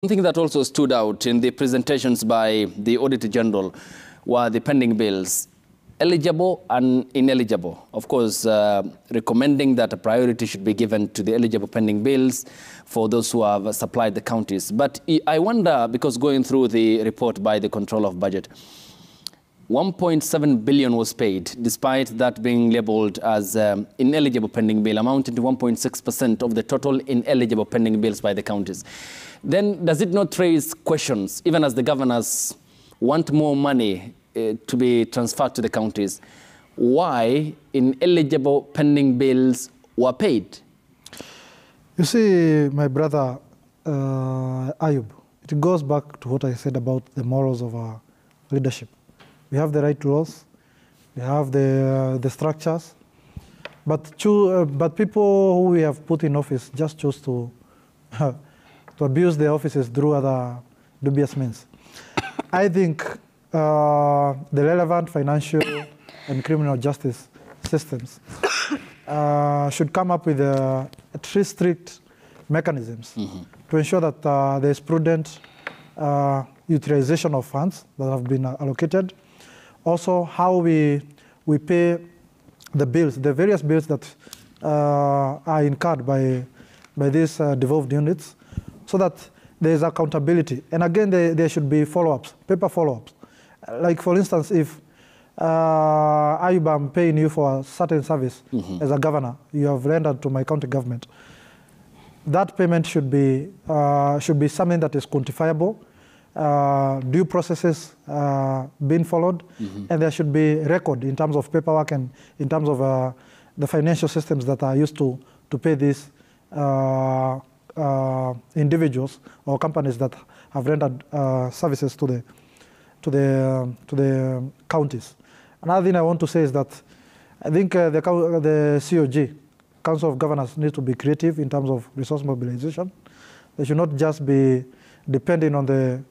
Something that also stood out in the presentations by the Auditor General were the pending bills, eligible and ineligible. Of course, recommending that a priority should be given to the eligible pending bills for those who have supplied the counties. But I wonder, because going through the report by the Controller of Budget, 1.7 billion was paid, despite that being labeled as ineligible pending bill, amounting to 1.6% of the total ineligible pending bills by the counties. Then does it not raise questions, even as the governors want more money to be transferred to the counties, why ineligible pending bills were paid? You see, my brother Ayub, it goes back to what I said about the morals of our leadership. We have the right rules, we have the structures, but people who we have put in office just choose to abuse their offices through other dubious means. I think the relevant financial and criminal justice systems should come up with three strict mechanisms to ensure that there is prudent utilization of funds that have been allocated. Also, how we pay the bills, the various bills that are incurred by these devolved units, so that there is accountability. And again, there should be follow-ups, paper follow-ups. Like, for instance, if Ayub, I'm paying you for a certain service as a governor you have rendered to my county government, that payment should be something that is quantifiable, due processes being followed, and there should be record in terms of paperwork and in terms of the financial systems that are used to pay these individuals or companies that have rendered services to the counties. Another thing I want to say is that I think the COG, Council of Governors, need to be creative in terms of resource mobilization. They should not just be depending on the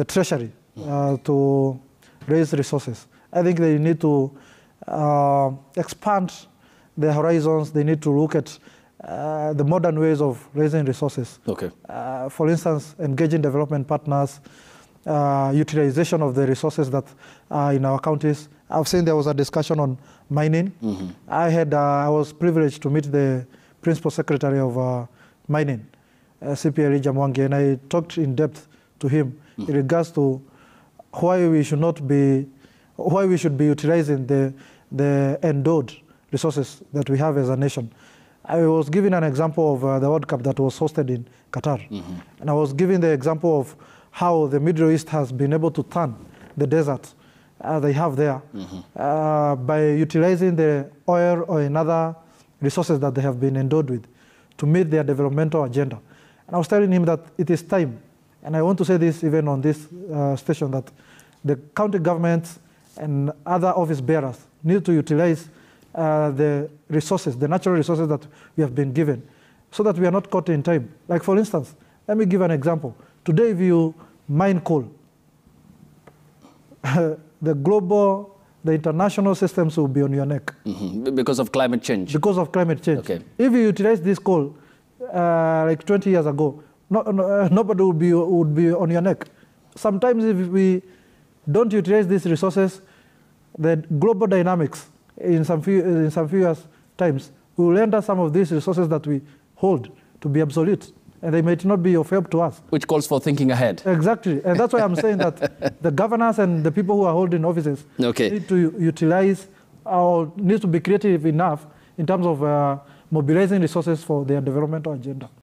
treasury to raise resources. I think they need to expand their horizons. They need to look at the modern ways of raising resources. Okay. For instance, engaging development partners, utilization of the resources that are in our counties. I've seen there was a discussion on mining. I was privileged to meet the Principal Secretary of Mining, CPA Jamwangi, and I talked in depth to him in regards to why we should be utilizing the endowed resources that we have as a nation. I was giving an example of the World Cup that was hosted in Qatar. And I was giving the example of how the Middle East has been able to turn the desert they have there by utilizing the oil or another resources that they have been endowed with to meet their developmental agenda. And I was telling him that it is time, and I want to say this even on this station, that the county governments and other office bearers need to utilize the resources, the natural resources that we have been given, so that we are not caught in time. Like, for instance, let me give an example. Today, if you mine coal, the international systems will be on your neck. Because of climate change? Because of climate change. Okay. If you utilize this coal, like 20 years ago, nobody would be on your neck. Sometimes if we don't utilize these resources, the global dynamics in some few years' times will render some of these resources that we hold to be obsolete, and they might not be of help to us. Which calls for thinking ahead. Exactly, and that's why I'm saying that the governors and the people who are holding offices need to utilize or need to be creative enough in terms of mobilizing resources for their developmental agenda.